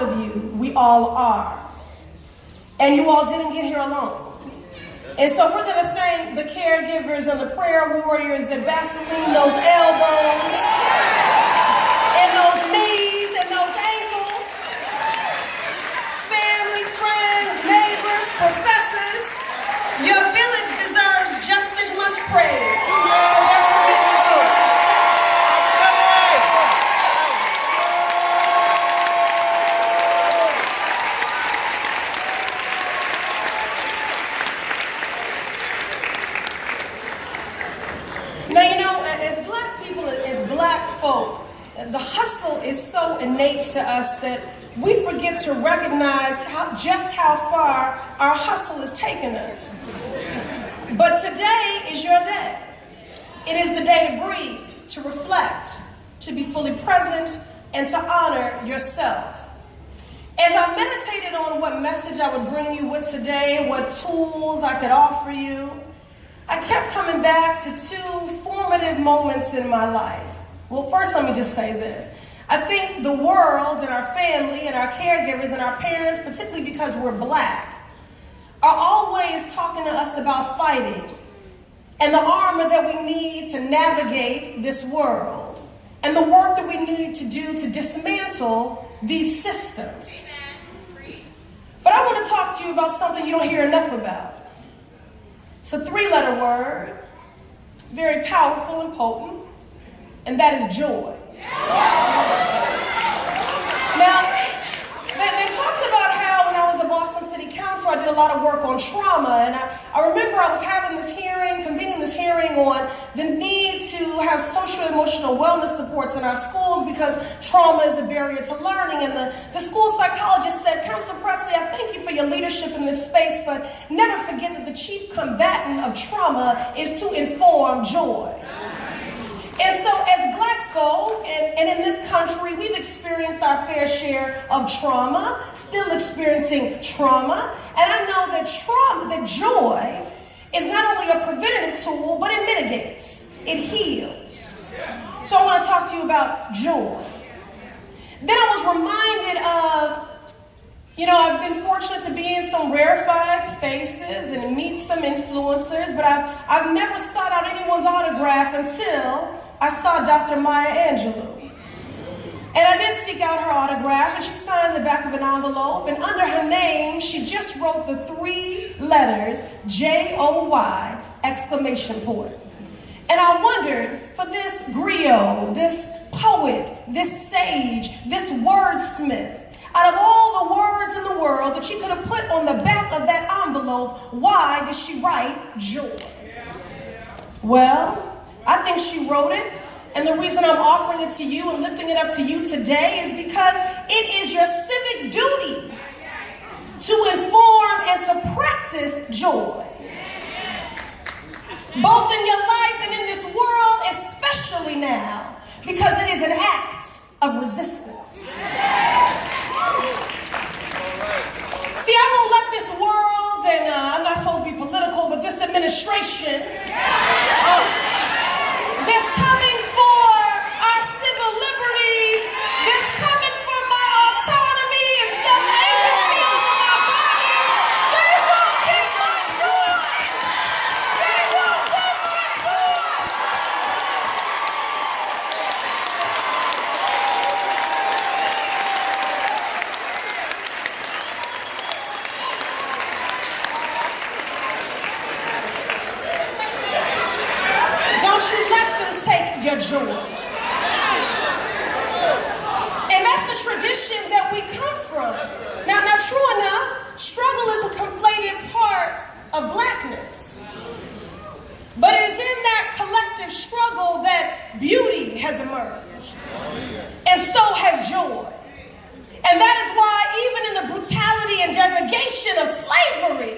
proud of you. We all are. And you all didn't get here alone. And so we're going to thank the caregivers and the prayer warriors that Vaseline those elbows and those knees and those ankles. Family, friends, neighbors, professors. Your village deserves just as much praise for their commitment to our success. Now, you know, as black people, as black folk, the hustle is so innate to us that we forget to recognize just how far our hustle has taken us. But today is your day. It is the day to breathe, to reflect, to be fully present, and to honor yourself. As I meditated on what message I would bring you with today, what tools I could offer you, I kept coming back to two formative moments in my life. Well, first, let me just say this. I think the world and our family and our caregivers and our parents, particularly because we're black, are always talking to us about fighting and the armor that we need to navigate this world and the work that we need to do to dismantle these systems. But I want to talk to you about something you don't hear enough about. It's a 3-letter word, very powerful and potent, and that is joy. Now, they talked about how when I was a Boston City Council, I did a lot of work on trauma, and I remember I was having this hearing, convening this hearing on the need to have social emotional wellness supports in our schools because trauma is a barrier to learning, and the school psychologist said, Councilor Pressley, I thank you for your leadership in this space, but never forget that the chief combatant of trauma is to inform joy. And so as black folk, and in this country, we've experienced our fair share of trauma, still experiencing trauma. And I know that joy is not only a preventative tool, but it mitigates, it heals. So I want to talk to you about joy. Then I was reminded of, you know, I've been fortunate to be in some rarefied spaces and meet some influencers, but I've never sought out anyone's autograph until I saw Dr. Maya Angelou. And I did seek out her autograph, and she signed the back of an envelope, and under her name, she just wrote the 3 letters, J-O-Y, exclamation point. And I wondered, for this griot, this poet, this sage, this wordsmith, out of all the words in the world that she could have put on the back of that envelope, why did she write joy? Well, I think she wrote it, and the reason I'm offering it to you and lifting it up to you today is because it is your civic duty to inform and to practice joy. Both in your life and in this world, especially now, because it is an act of resistance. See, I won't let this world, and I'm not supposed to be political, but this administration that's coming for our civil liberties, that's coming for my autonomy and self-agency over my body, they won't keep my joy. They won't keep my joy. Don't you let them take your joy. And that's the tradition that we come from. Now, true enough, struggle is a conflated part of blackness. But it is in that collective struggle that beauty has emerged. And so has joy. And that is why even in the brutality and degradation of slavery,